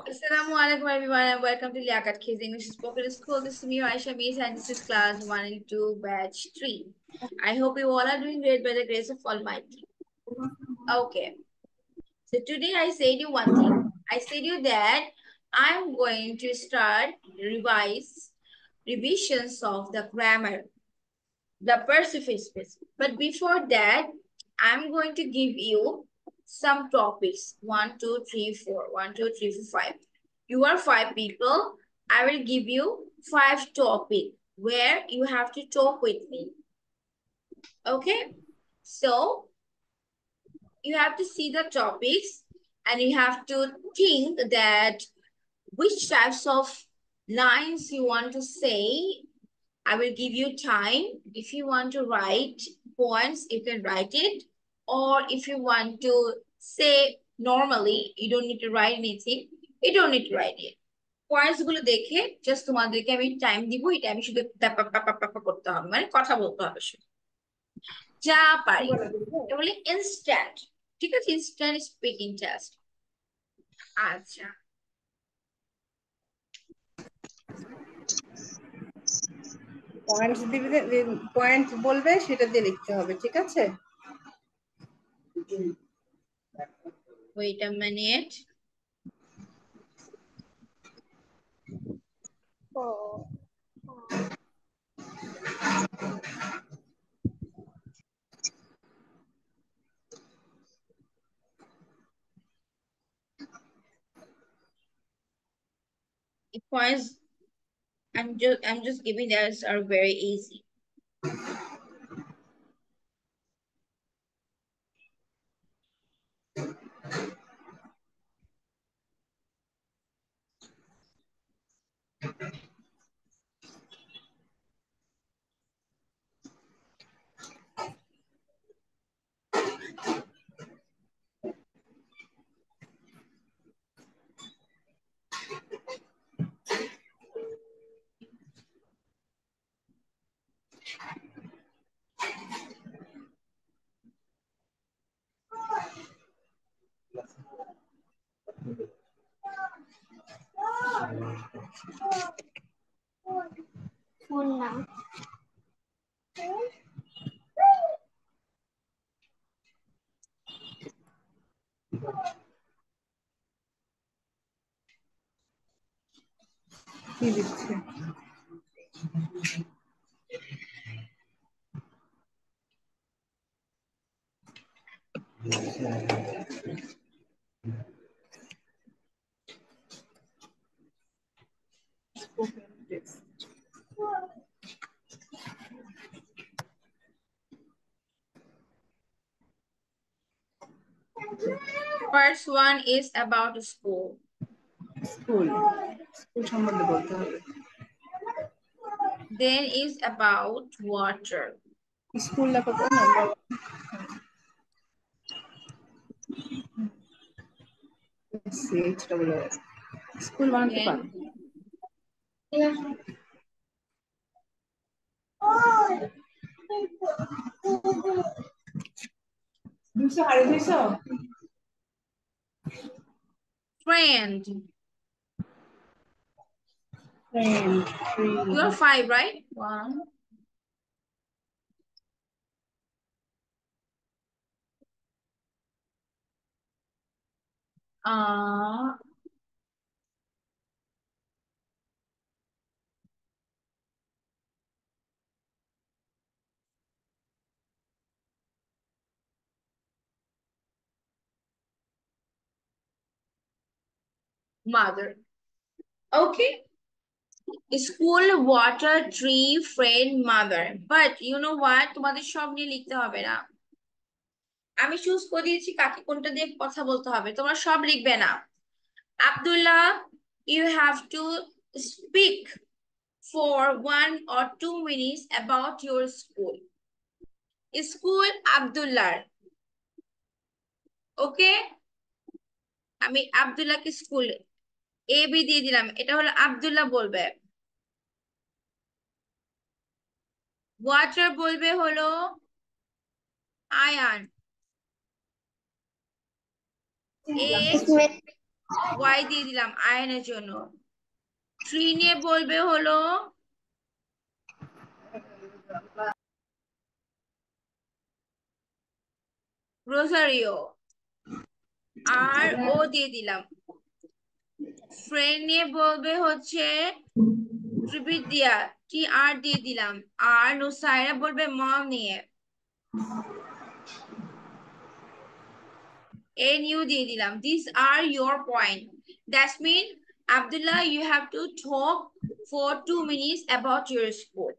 Assalamu alaikum everyone and welcome to Liaquat Kids English Spoken School. This is me, Aisha Mees, and this is class 1 and 2, batch 3. I hope you all are doing great by the grace of Almighty. Okay, so today I said you one thing. I said you that I'm going to start revisions of the grammar, the persuasive speech. But before that, I'm going to give you some topics. 1, 2, 3, 4. 1, 2, 3, 4, 5. You are 5 people. I will give you 5 topics where you have to talk with me. Okay? So you have to see the topics and you have to think that which types of lines you want to say. I will give you time. If you want to write points, you can write it. Or if you want to say normally, you don't need to write anything. You don't need to write it. Points গুলো দেখে just তোমাদেরকে আমি time দিব, এটা আমি শুধু করতে হবে, মানে কথা বলতে হবে শুধু যা পারি। এটা বলে ইনস্ট্যান্ট, ঠিক আছে? Instant speaking test. আচ্ছা, পয়েন্ট দিবে, পয়েন্ট বলবে সেটা দিয়ে লিখতে হবে, ঠিক আছে? Wait a minute. Points I'm just giving that are very easy. Phone নাও। কি দিচ্ছে? First one is about school. School, school সম্বন্ধে বলতে হবে। Then is about water. School লেখো তো না, স্কুল বানাতে Then পারো। friend. Friend, You're 5, right? 1. Uh, mother. Okay. School, water, tree, friend, mother. But you know what? তোমাদের সব নিয়ে লিখতে হবে না। আমি চুজ করে দিয়েছি কাকে কোনটা দিয়ে কথা বলতে হবে। তোমরা সব লিখবে না। Abdullah, you have to speak for 1 or 2 minutes about your school. School Abdullah. ওকে, আমি আব্দুল্লাহকে স্কুল এ বি দিয়ে দিলাম, এটা হলো আব্দুল্লাহ বলবে। ওয়াটার বলবে হলো আয়ান। এ ওয়াই দিয়ে দিলাম আয়নের জন্য। ট্রি নিয়ে বলবে হলো রোজারিও, আর ও দিয়ে দিলাম। ফ্রেন্ড নিয়ে বলবে হচ্ছে ত্রিবিদ্যা, টি আর দিয়ে দিলাম। আর নুসাইরা বলবে মম নিয়ে, এন ইউ দিয়ে দিলাম। This are your point. That's mean Abdullah, you have to talk for 2 minutes about your school.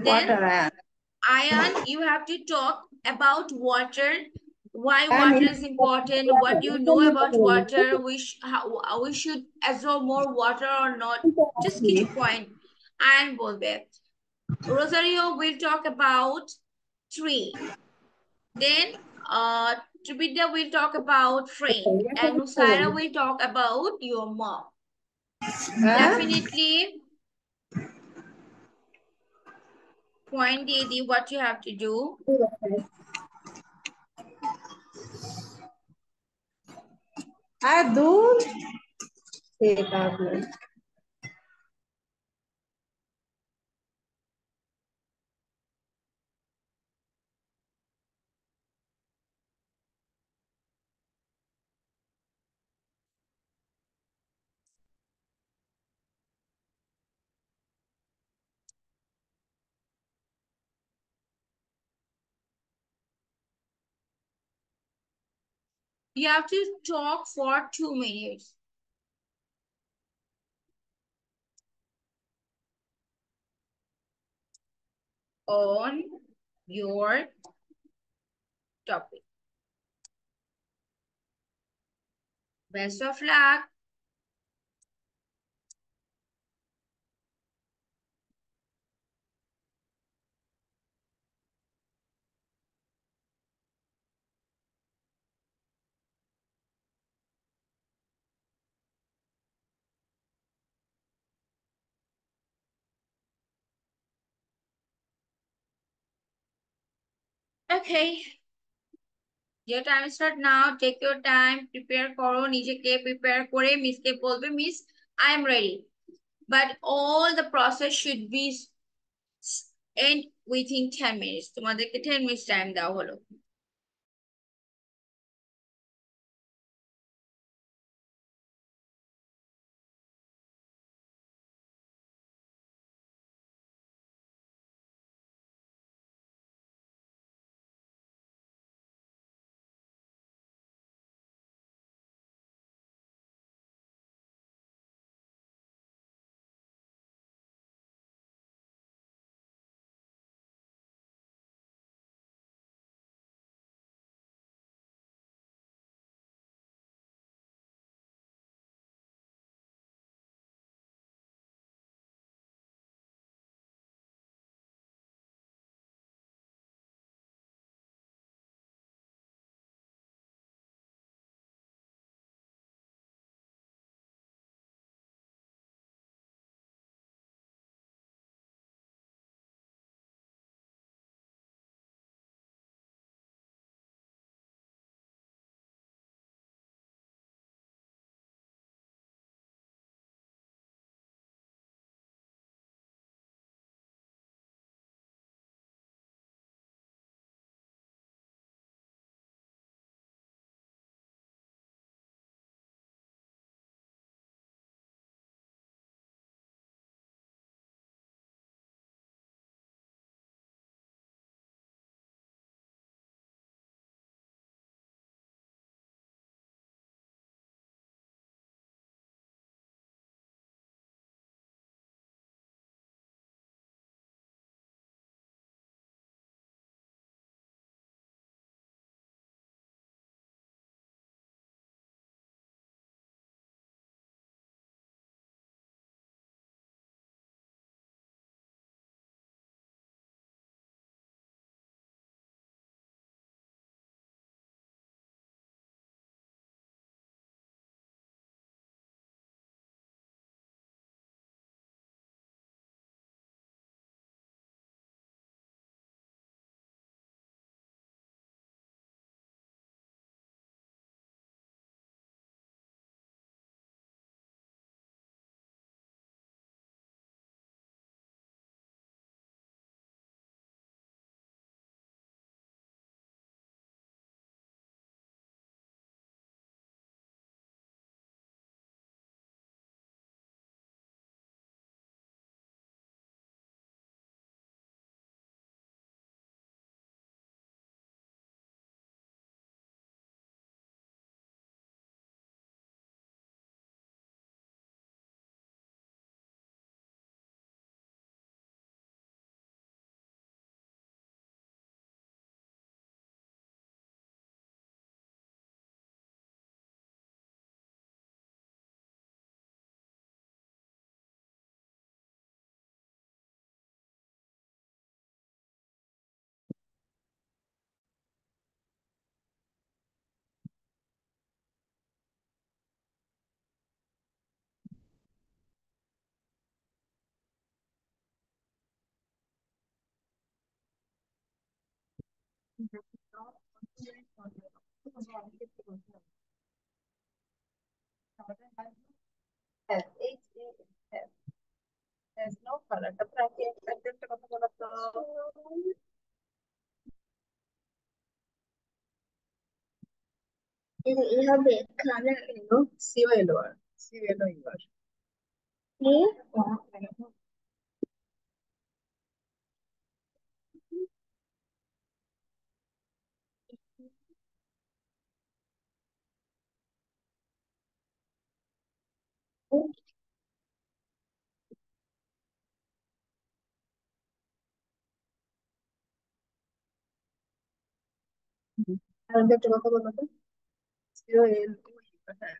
Then Water. Ayan, you have to talk about water, why water is important, what you know about water, we should absorb more water or not. Just কিছু point. Ayan বলবে। Rosario will talk about tree. Then Tribidya will talk about friend, and Nusaira will talk about your mom. Definitely point Didi what you have to do. দূর ঠিক আছে। You have to talk for 2 minutes on your topic. Best of luck. Okay. Your time start now. Take your time. Prepare করো নিজেকে, prepare করে মিসকে বলবে miss I am ready. But all the process should be end within 10 minutes. তোমাদেরকে 10 minutes time দেওয়া হলো। হ্যাঁ, হ্যাঁ, has no color. তারপরে একটা কথা বলো তো। এ হবে কালার এলো সিও এলো আর সিও এলো এবার। কি আর একটা কথা বলো তো। সিও এলো এবার, হ্যাঁ।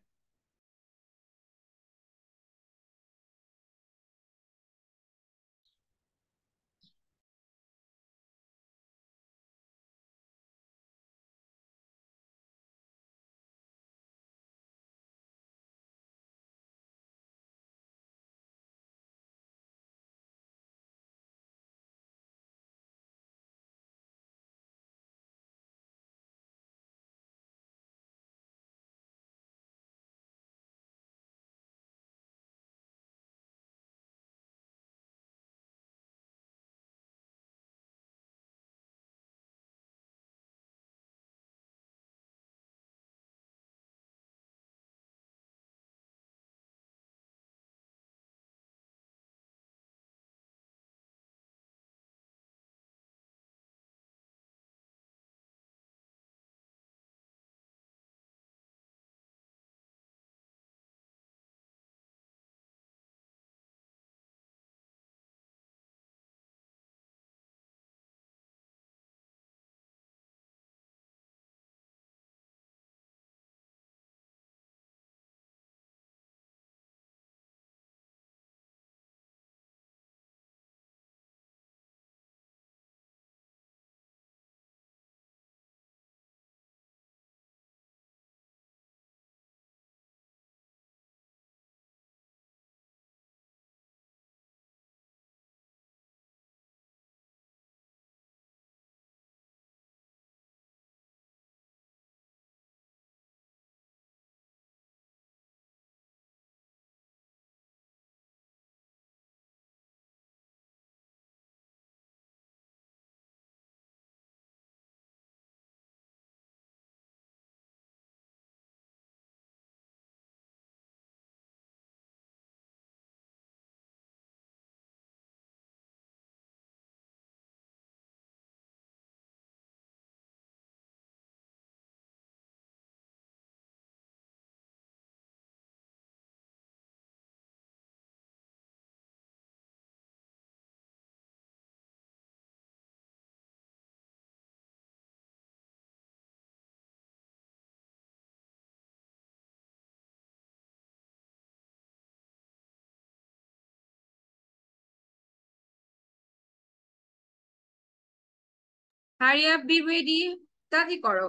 Hurry up, be ready. তাড়াতাড়ি করো।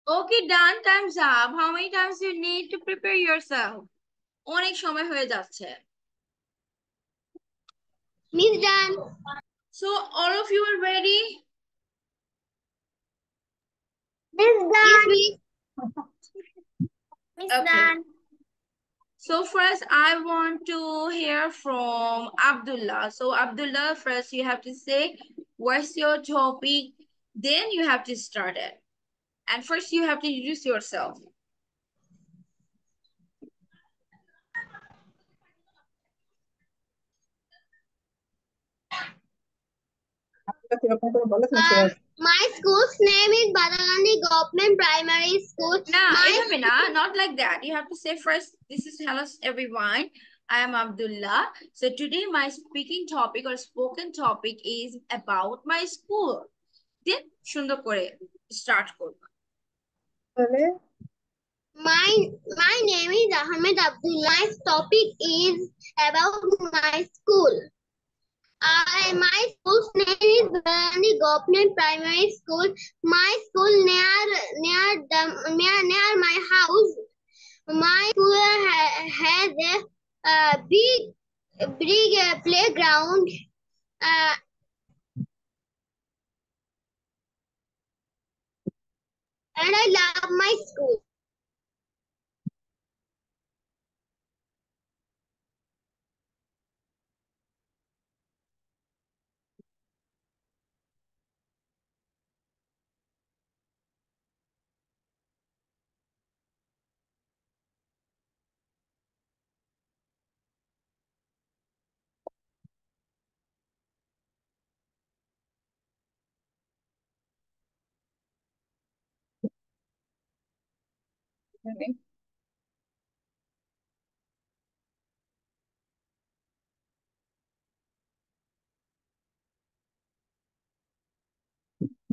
Okay, done. Time's up. How many times you need to prepare yourself? অনেক সময় হয়ে যাচ্ছে. Miss done. So all of you are ready? Miss done. Yes, Miss. Miss Okay. done. So first I want to hear from Abdullah. So Abdullah, first you have to say what's your topic, then you have to start it. And first you have to introduce yourself. কিরকম করে বলো তুমি সেভাবে। My school's name is Badagandi Government Primary School. Nah, not like that. You have to say first, this is hello everyone. I am Abdullah. So today my speaking topic or spoken topic is about my school. Then সুন্দর করে start করব. তাহলে My name is Ahmed Abdullah. My topic is about my school. My school's name is Badagandi Government Primary School. My school near my house. My school has a big playground. And I love my school.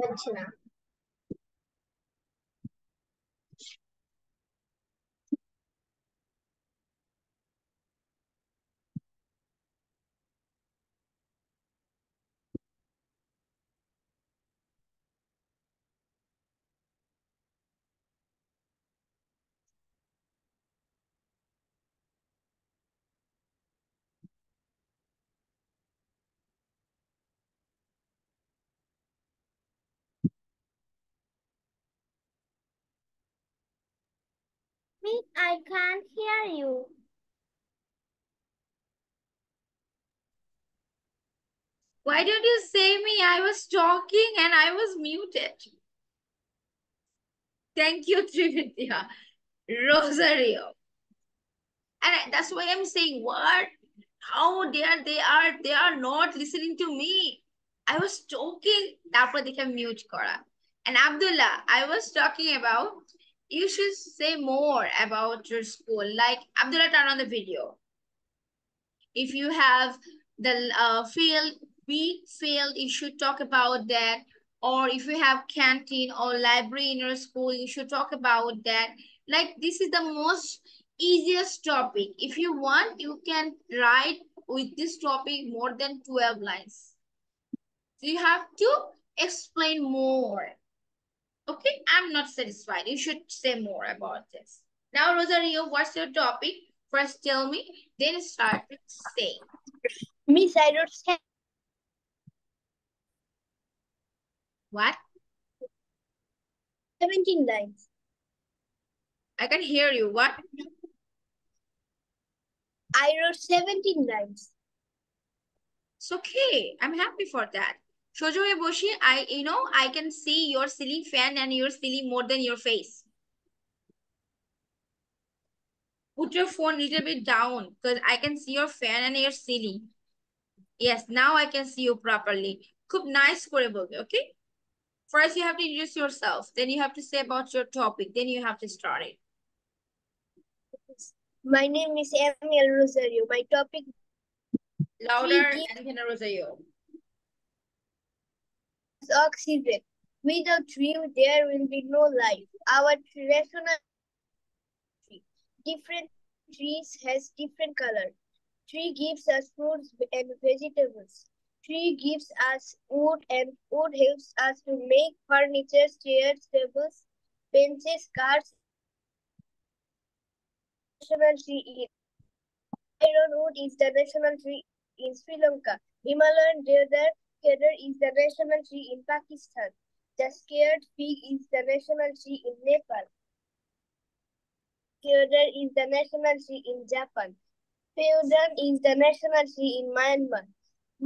अच्छा Miss, I can't hear you. Why don't you say me? I was talking and I was muted. Thank you, Trividya. Rosario. And that's why I'm saying, what? How dare they are not listening to me. I was talking, তারপর দেখে mute করা. And Abdullah, I was talking about, you should say more about your school. Like, Abdullah, turn on the video. If you have the big field, you should talk about that. Or if you have canteen or library in your school, you should talk about that. Like, this is the most easiest topic. If you want, you can write with this topic more than 12 lines. So you have to explain more. Okay, I'm not satisfied. You should say more about this. Now, Rosario, what's your topic? First tell me, then start to say. Miss, I wrote What? 17 lines. I can hear you. What? I wrote 17 lines. It's okay. I'm happy for that. Shojo Eboshi, I can see your ceiling fan and your ceiling more than your face. Put your phone a little bit down because I can see your fan and your ceiling. Yes, now I can see you properly. খুব nice করে বলবে, okay? First, you have to introduce yourself. Then you have to say about your topic. Then you have to start it. My name is Emil Rosario. My topic Louder and then Rosario. is oxygen. Without tree, there will be no life. Our rational tree. Different trees has different color. Tree gives us fruits and vegetables. Tree gives us wood and wood helps us to make furniture, chairs, tables. benches, cards, national tree in Ironwood is the national tree in Sri Lanka. Himalayan cedar is the national tree in Pakistan. The scared fig is the national tree in Nepal. Cedar is the national tree in Japan. Peudan is the national tree in Myanmar.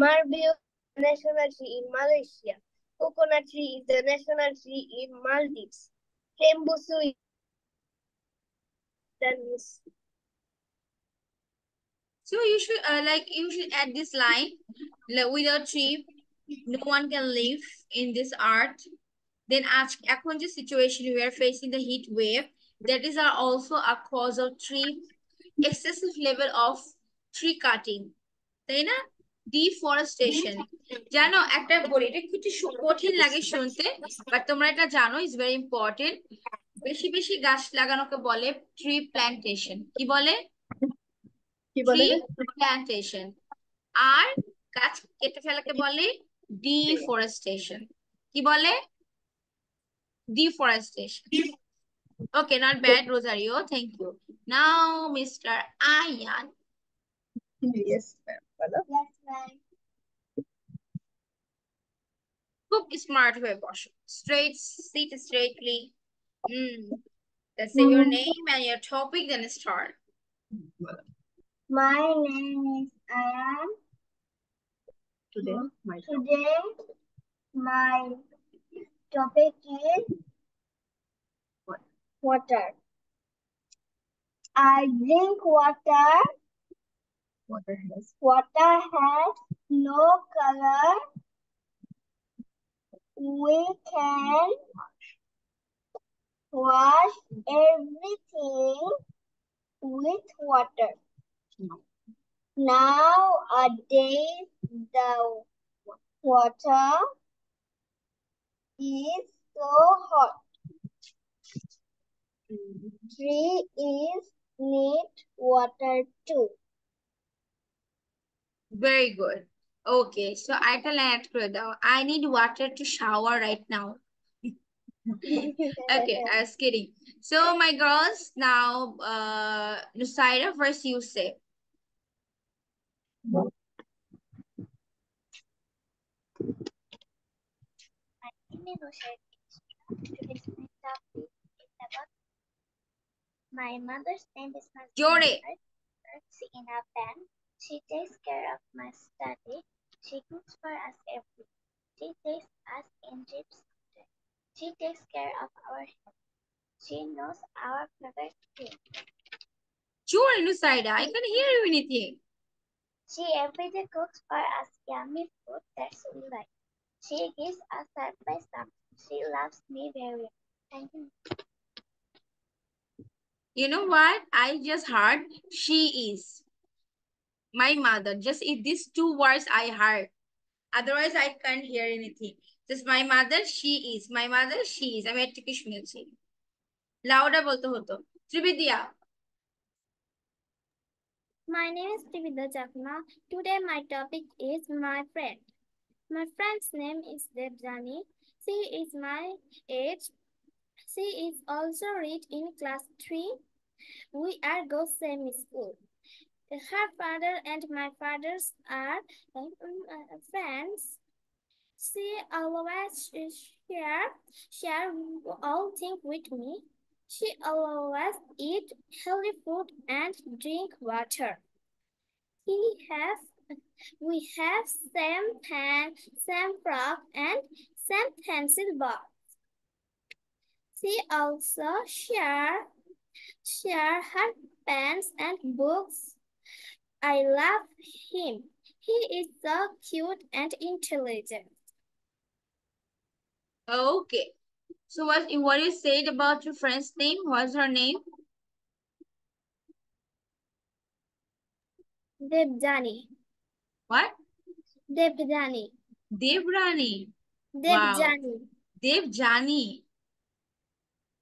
Marbil is the national tree in Malaysia. Coconut tree is the national tree in Maldives. Tembusu is the So you should add this line, like, without tree, no one can live in this earth. Then ask, এখন যে situation we are facing the heat wave, that is also a cause of excessive level of tree cutting, তাই না? Deforestation. জানো একটা বলি, এটা একটু কঠিন লাগে শুনতে, বাট তোমরা এটা জানো, ইজ ভেরি ইম্পর্টেন্ট। বেশি বেশি গাছ লাগানোকে বলে ট্রি প্ল্যান্টেশন। কি বলে? Tree plantation. আর গাছ কেটে ফেলাকে বলে ডিফরেস্টেশন। কি বলে? Deforestation. Okay, not bad, Rosario. Thank you. Now, Mr. Ayan. Yes, ma'am. বলো। খুব স্মার্ট হয়ে বসো। Straight, sit straightly. Let's say your name and your topic, then start. My name is Ayan. Today, my topic is water. I drink water. Water has no color. We can wash everything with water. Nowadays, the water is so hot. Tree is need water too. Very good. Okay, so I can add further. I need water to shower right now. Okay, I was kidding. So my girls, now Nusaira, first you say. My mother's name is Jore. Works in a bank. She takes care of my study. She cooks for us every day. She takes us in trips. She takes care of our health. She knows our favorite thing. Jore, Nusaira, I can't hear you anything. She every day cooks for us yummy food that we like. She gives us advice. She loves me very much. Thank you. You know what? I just heard she is my mother. Just these two words I heard. Otherwise, I can't hear anything. Just my mother, she is. My mother, she is. আমি একটু কি শুনেছি। Louder বলতে হতো। ত্রিবিদ্যা। My name is Trividya Chakma. Today my topic is my friend. My friend's name is Debjani. She is my age. She is also read in class 3. We are go same school. Her father and my father's are friends. She always share all things with me. She always eat healthy food and drink water. We have same pen, same frock, and same pencil box. She also share her pens and books. I love him. He is so cute and intelligent. Okay. So what you said about your friend's name? What's her name? Debjani. What? Debjani. Devrani. Debjani. Wow. Devjani.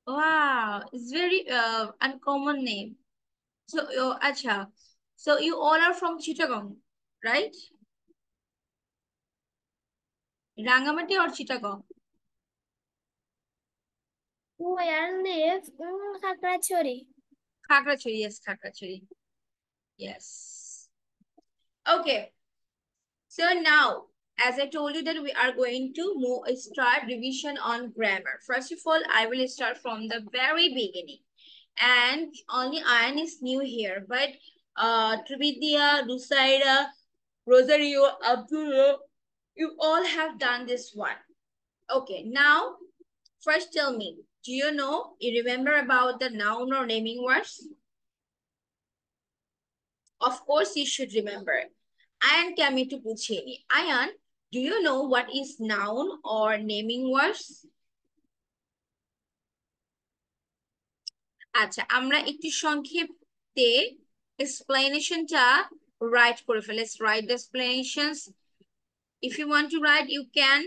Wow, it's very uncommon name. So, acha. So you all are from Chittagong, right? Rangamati or Chittagong? Where live Khakrachori? Khakrachari, yes, Khakrachari. Yes. Okay. So now, as I told you that we are going to start revision on grammar. First of all, I will start from the very beginning. And only Ayan is new here, but Trividya, Rusaida, Rosario, Abdullah, you all have done this one. Okay, now first tell me, do you remember about the noun or naming words? Of course you should remember. Ayan কে আমি একটু বুঝিয়ে নিই। Ayan, do you know what is noun or naming words? আচ্ছা, আমরা একটু সংক্ষেপে এক্সপ্লেনেশনটা right করে ফেলি। Let's write the explanations. If you want to write, you can,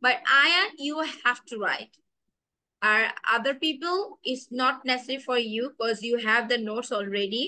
but Ayan, you have to write. Are other people is not necessary for you because you have the notes already.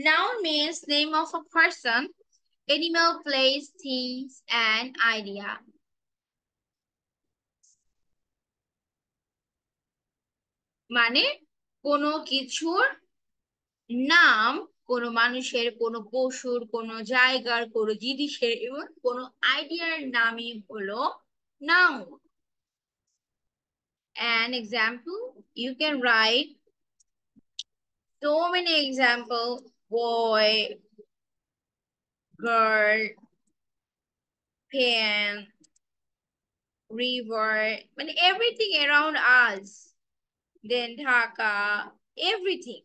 Noun means name of a person, animal, place, things, and idea. মানে কোনো কিছুর নাম, কোনো মানুষের, কোনো পশুর, কোনো জায়গার, কোনো জিনিসের এবং কোনো আইডিয়ার নামই হলো noun. An example, you can write so many examples: boy, girl, pen, river, everything around us. Then Dhaka, everything.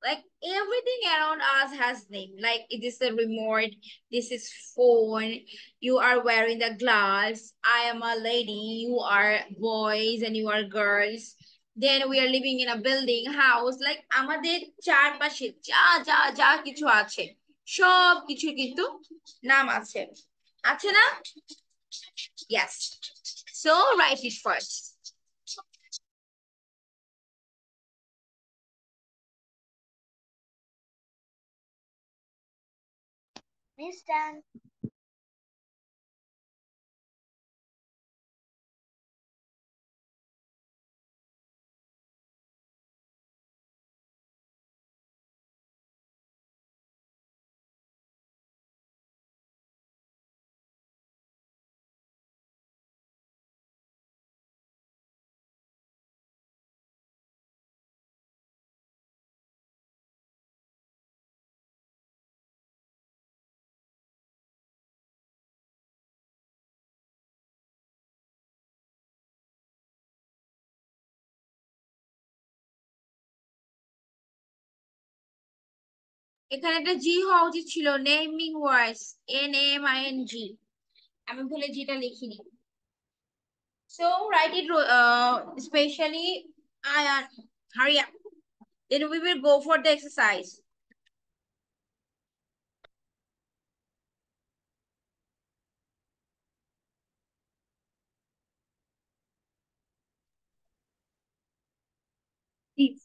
Like everything around us has name. Like it is the remote, this is phone, you are wearing the glass, I am a lady, you are boys and you are girls. Then we are living in a building, house. Like আমাদের চারপাশে যা যা যা কিছু আছে সব কিছু কিন্তু নাম আছে, আছে না? Yes. So write it first. Miss Dan. এখানে একটা জি হওয়া উচিত ছিল, নেমিং ওয়ার্ডস, NAMING, আমি ভুলে জিটা লিখিনি। So write it especially Ayan, hurry up. Then we will go for the exercise. Please.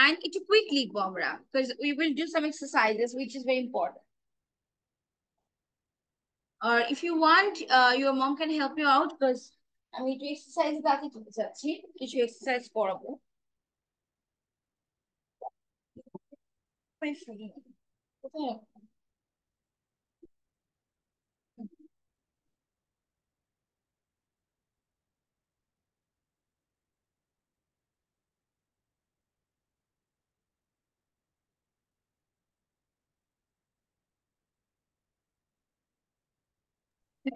and it quickly go আমরা, because we will do some exercises which is very important. Or if you want, your mom can help you out, because আমি একটু exercise বাকি করতে চাচ্ছি, কিছু exercise করাবো। কোথায়?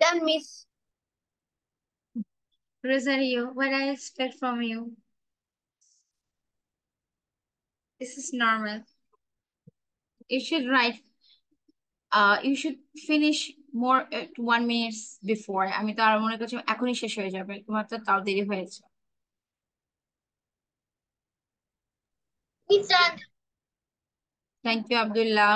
Done, miss. Rosario, what I expect from you? This is normal. You should write, you should finish more 1 minute before. আমি তো আর মনে করছি এখনই শেষ হয়ে যাবে, তোমার তো তাও দেরি হয়েছে। It's done. Thank you, Abdullah.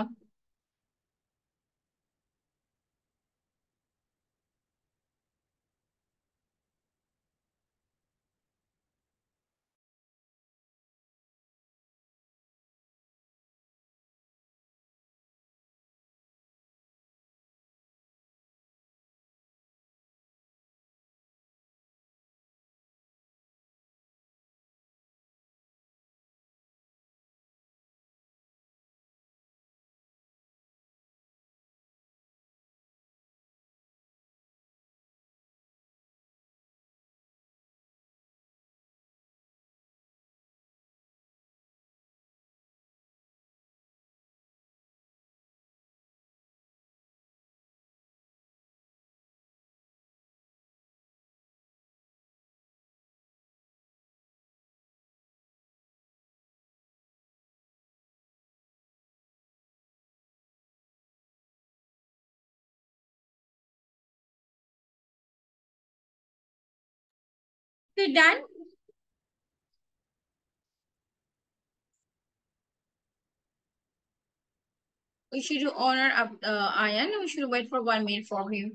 Okay, done. We should honor Ayan. We should wait for 1 minute for him.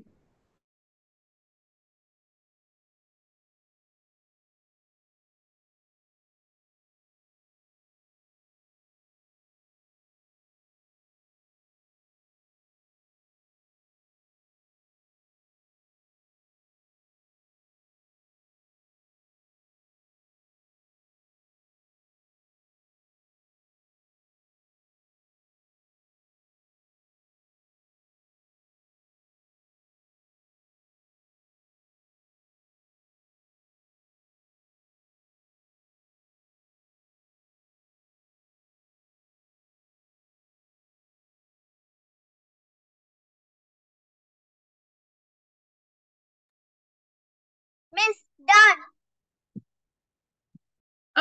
Miss, done.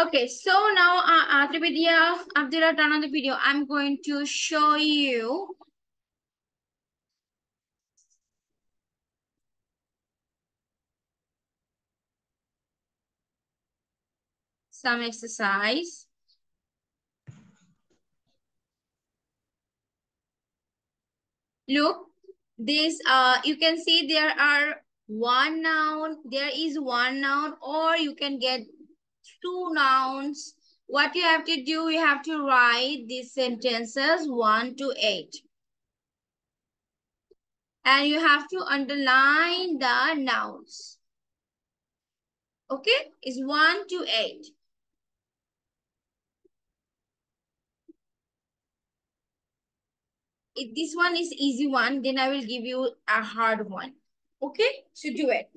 Okay, so now Trividya, Abdullah, turn on the video. I'm going to show you some exercise. Look, this you can see there are one noun, there is one noun, or you can get two nouns. What you have to do, you have to write these sentences 1 to 8. And you have to underline the nouns. Okay, it's 1 to 8. If this one is easy one, then I will give you a hard one. Okay, so do it.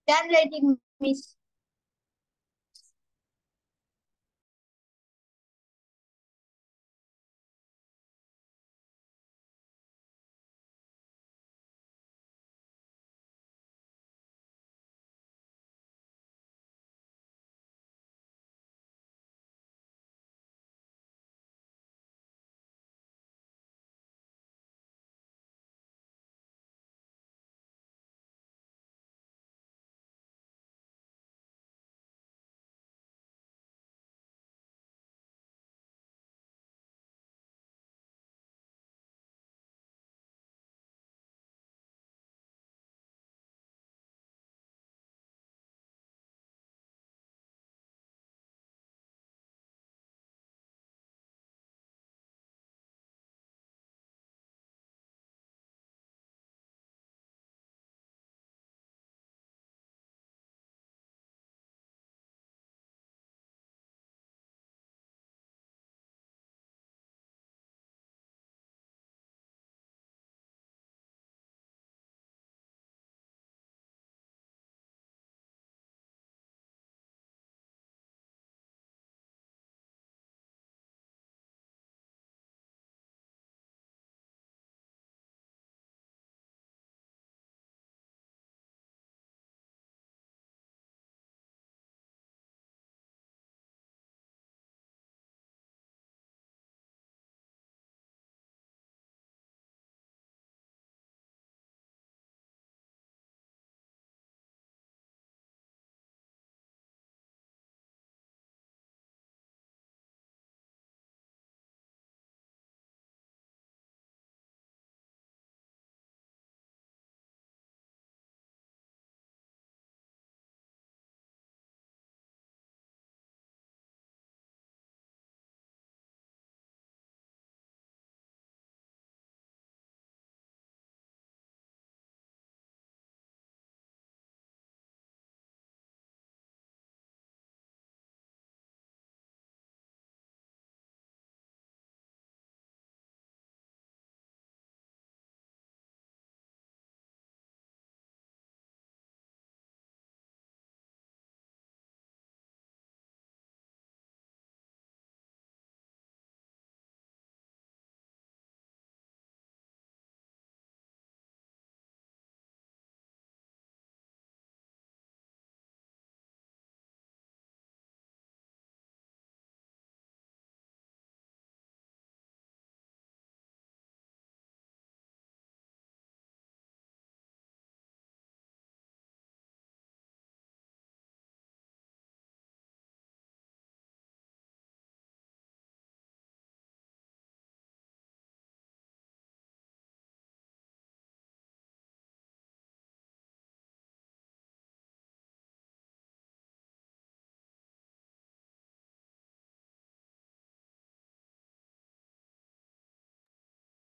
Done writing, Miss.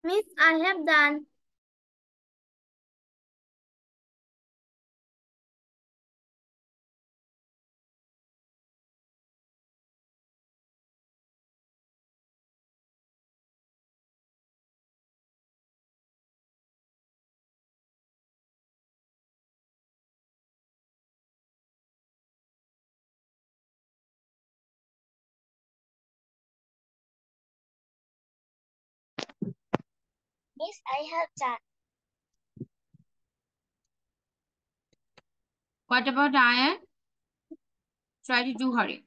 Miss, I have done. Miss, I have done. What about Ayan? Try to do hurry.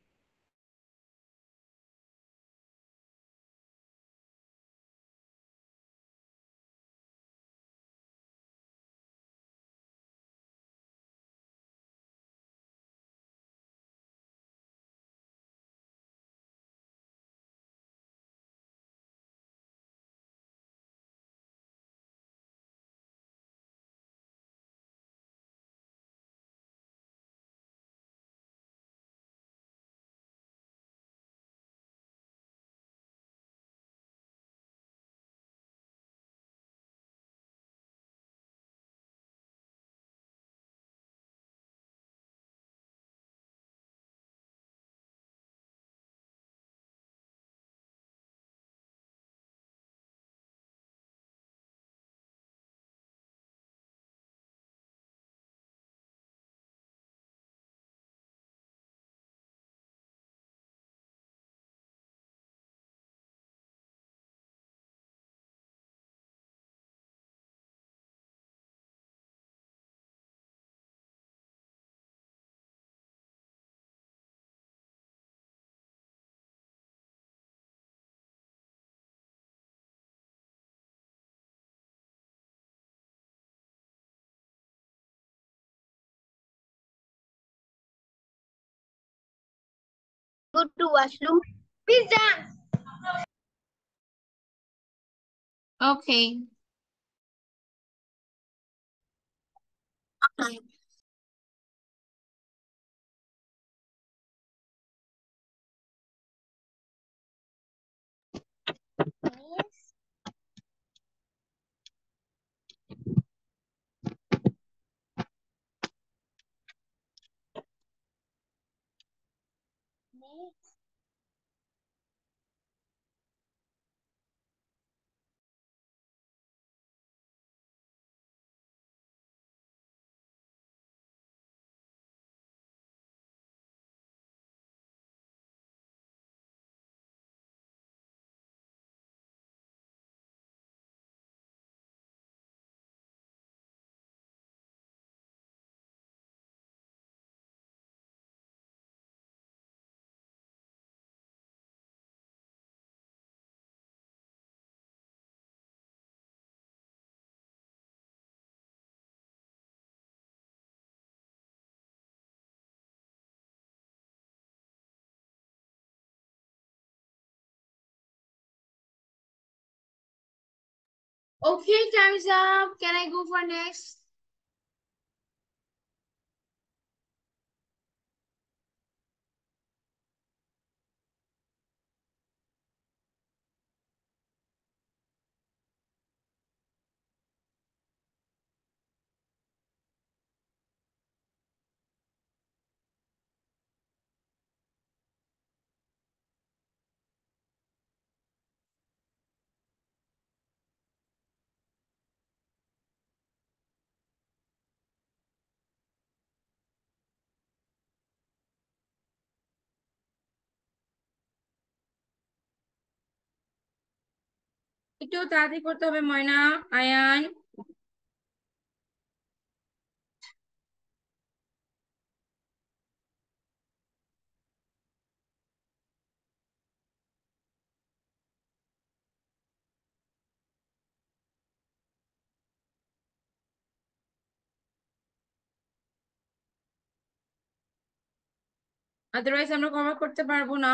go to washroom. Please dance. Okay. Miss. Miss. Okay, time's up. Can I go for next? একটু তাড়াতাড়ি করতে হবে ময়না, Ayaan. Otherwise আমরা cover করতে পারবো না।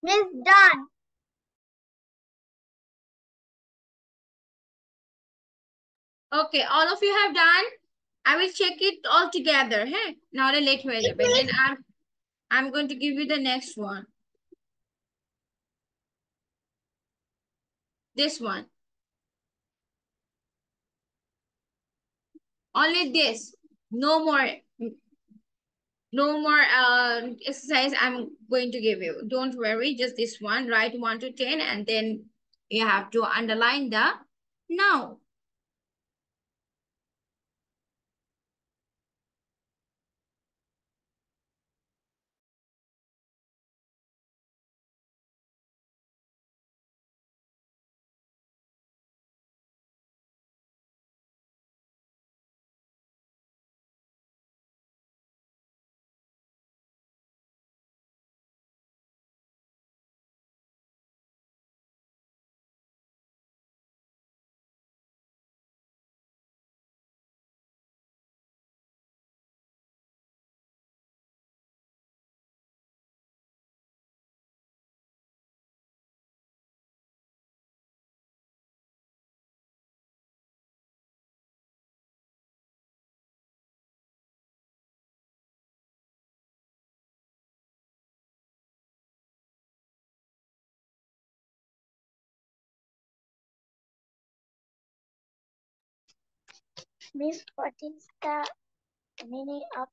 Miss done. Okay, all of you have done. I will check it all together. Hey, now late হয়ে যাবে. Then I'm going to give you the next one. This one. Only this. No more. No more exercise I'm going to give you. Don't worry, just this one. Write 1 to 10 and then you have to underline the noun. Miss, what is the meaning of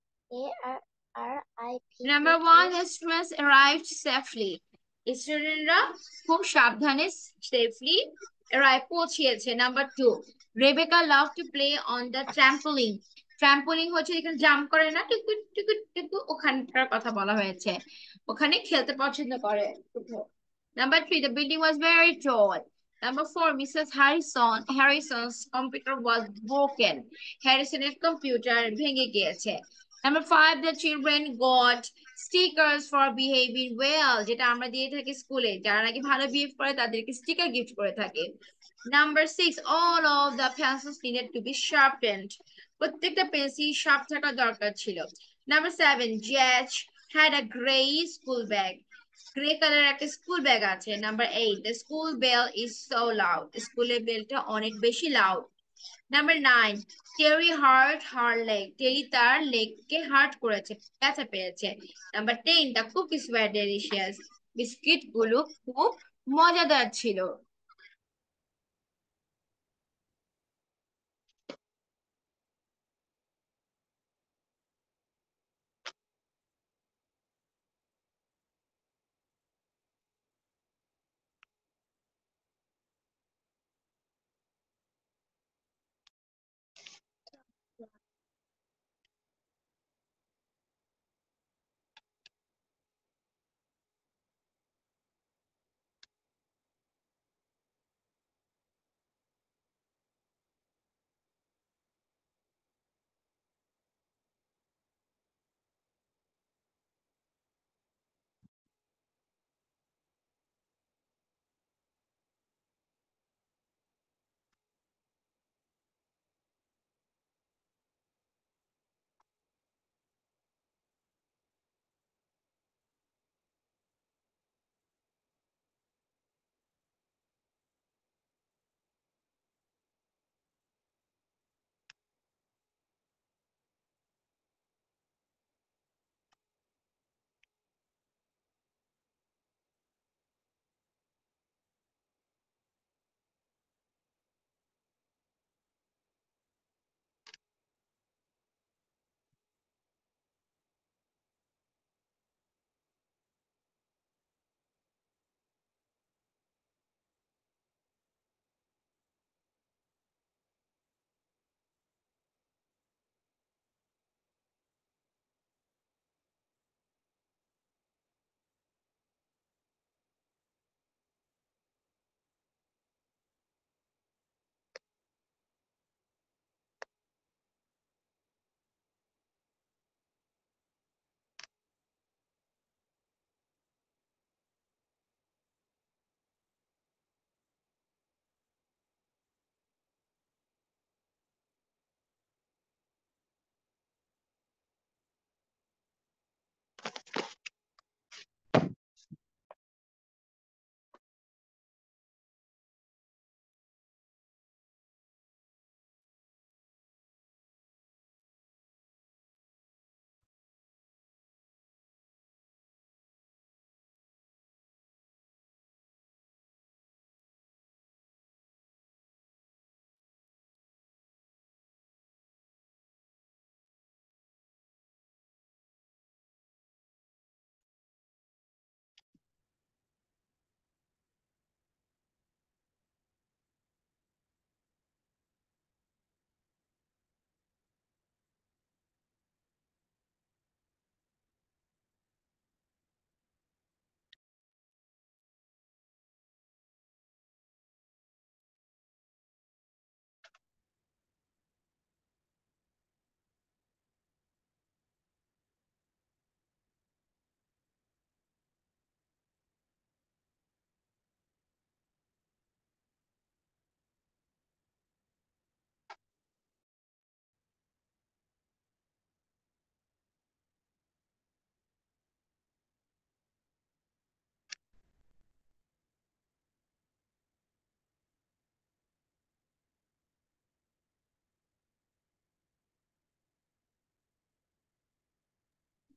ARRIP? Number 1, students arrived safely. স্টুডেন্টরা খুব সাবধানে safely arrive পৌঁছেছে. Number 2, Rebecca loved to play on the trampoline. Trampoline হচ্ছে এখানে jump করে না, টুকু টুকু টুকু, ওখানকার কথা বলা হয়েছে, ওখানে খেলতে পছন্দ করে। Number 3, the building was very tall. Number 4, Mrs. Harrison's computer was broken. হ্যারিসনের কম্পিউটার ভেঙে গিয়েছে। Number 5, the children got stickers for behaving well, যেটা আমরা দিয়ে থাকি স্কুলে, যারা নাকি ভালো বিহেভ করে তাদেরকে স্টিকার গিফট করে থাকে। Number 6, all of the pencils needed to be sharpened. প্রত্যেকটা পেন্সিল শার্প থাকা দরকার ছিল। Number 7, Judge had a gray school bag. Grey colour একটা স্কুল ব্যাগ আছে। Number 8, the school bell is so loud. স্কুলের বেলটা অনেক বেশি লাউড। নাম্বার 9, টেরি হার্ট হার লেগ। টেরি তার লেগকে হার্ট করেছে, ব্যথা পেয়েছে। Number 10, the cookies were delicious. Biscuit গুলো খুব মজাদার ছিল।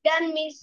Done, Miss.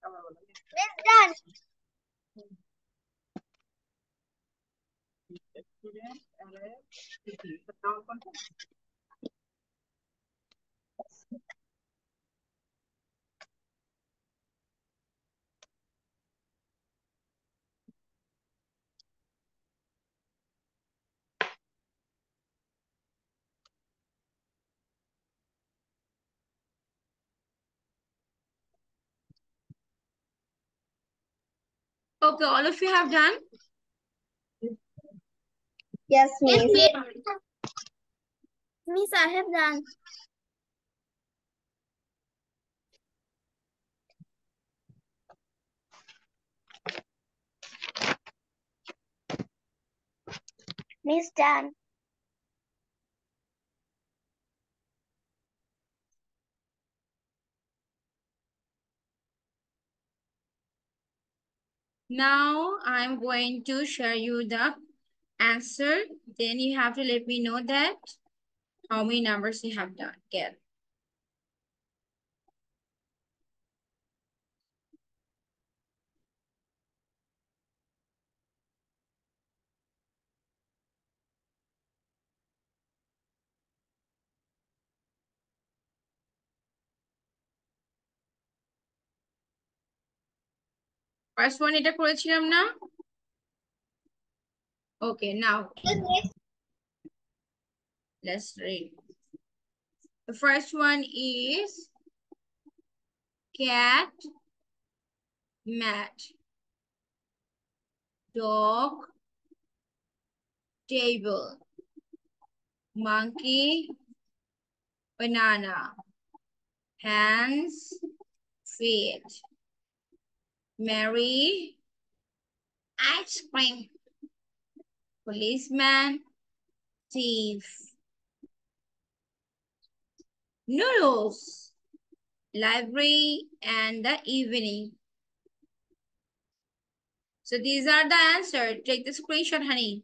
Done. Okay, all of you have done? Yes, Yes, Miss. Miss, I have done. Miss done. Now I'm going to share you the answer. Then you have to let me know that how many numbers you have done. Get. First one এটা করেছিলাম না? Okay, now let's read. The first one is cat, mat, dog, table, monkey, banana, hands, feet, Mary, ice cream, policeman, thief, noodles, library, and the evening. So these are the answers. Take the screenshot, honey.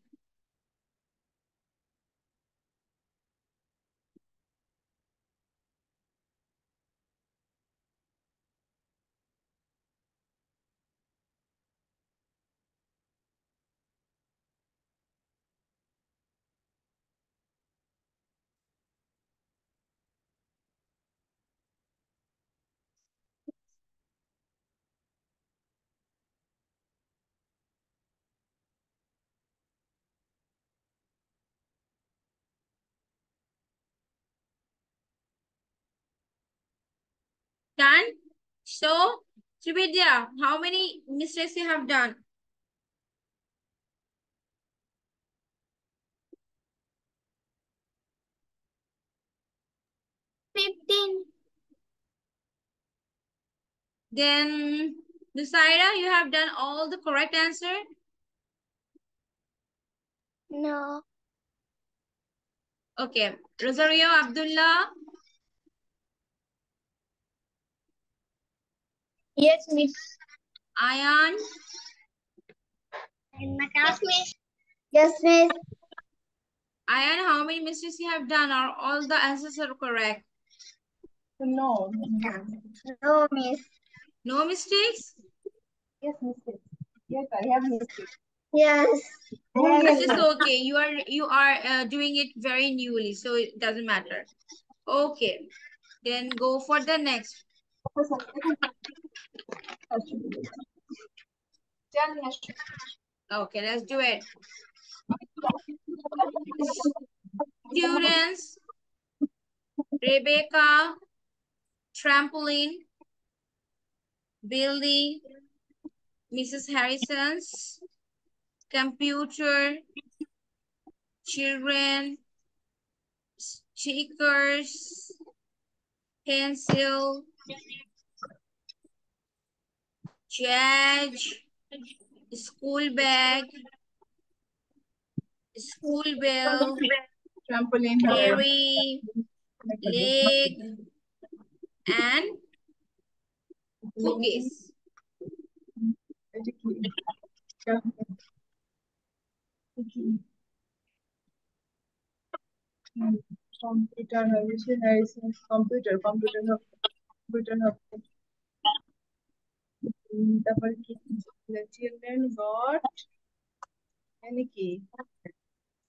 Done? So, Trividya, how many mistakes you have done? 15. Then, Nusaira, you have done all the correct answer? No. Okay. Rosario Abdullah? Yes, Miss. Ayan? In my class, Miss. Yes, Miss. Ayan, how many mistakes you have done? Are all the answers are correct? No. No, Miss. No mistakes? Yes, mistake. Yes, I have mistake. Yes. It is okay. You are doing it very newly, so it doesn't matter. Okay. Then go for the next. Okay, let's do it. Students, Rebecca, trampoline, building, Mrs. Harrison's, computer, children, stickers, pencil, judge, school bag, school bell, Trampoline. Harry, leg, and cookies. Computer, computer, computer, computer. তারপর কি children goat মানে কি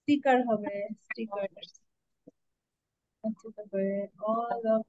sticker হবে sticker. আচ্ছা তারপরে all of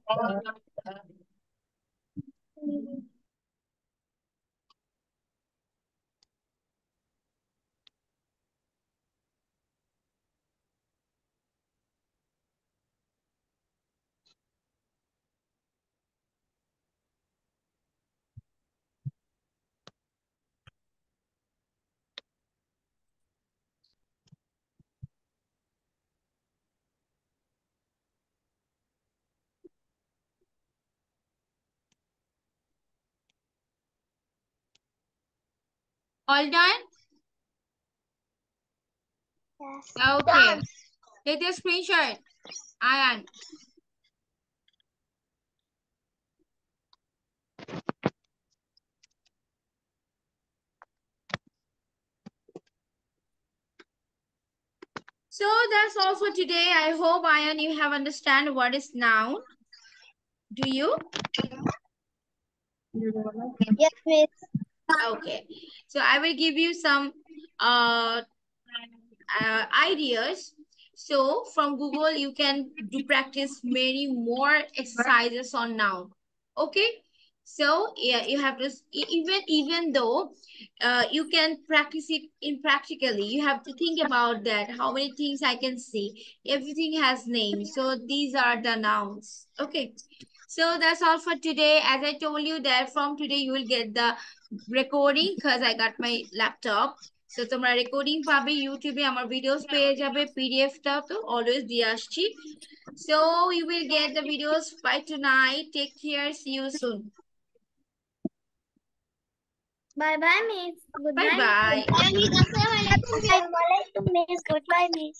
All done? Yes. Okay. Take the screenshot. Ayan. So that's all for today. I hope, Ayan, you have understand what is noun. Do you? Yes, Miss. Okay. So I will give you some ideas. So from Google, you can do practice many more exercises on noun. Okay. So yeah, you have to even though you can practice it in practically, you have to think about that. How many things I can see? Everything has names. So these are the nouns. Okay. So that's all for today. As I told you that from today you will get the recording because I got my laptop. So তোমরা recording পাবে ইউটিউবে আমার videos পেয়ে যাবে পিডিএফটা তো always দিয়ে আসছি so you will get the videos by tonight. Take care, see you soon. Bye bye, Miss. Good Bye night. bye. Bye, Miss. Assalamualaikum, Miss. Goodbye, Miss.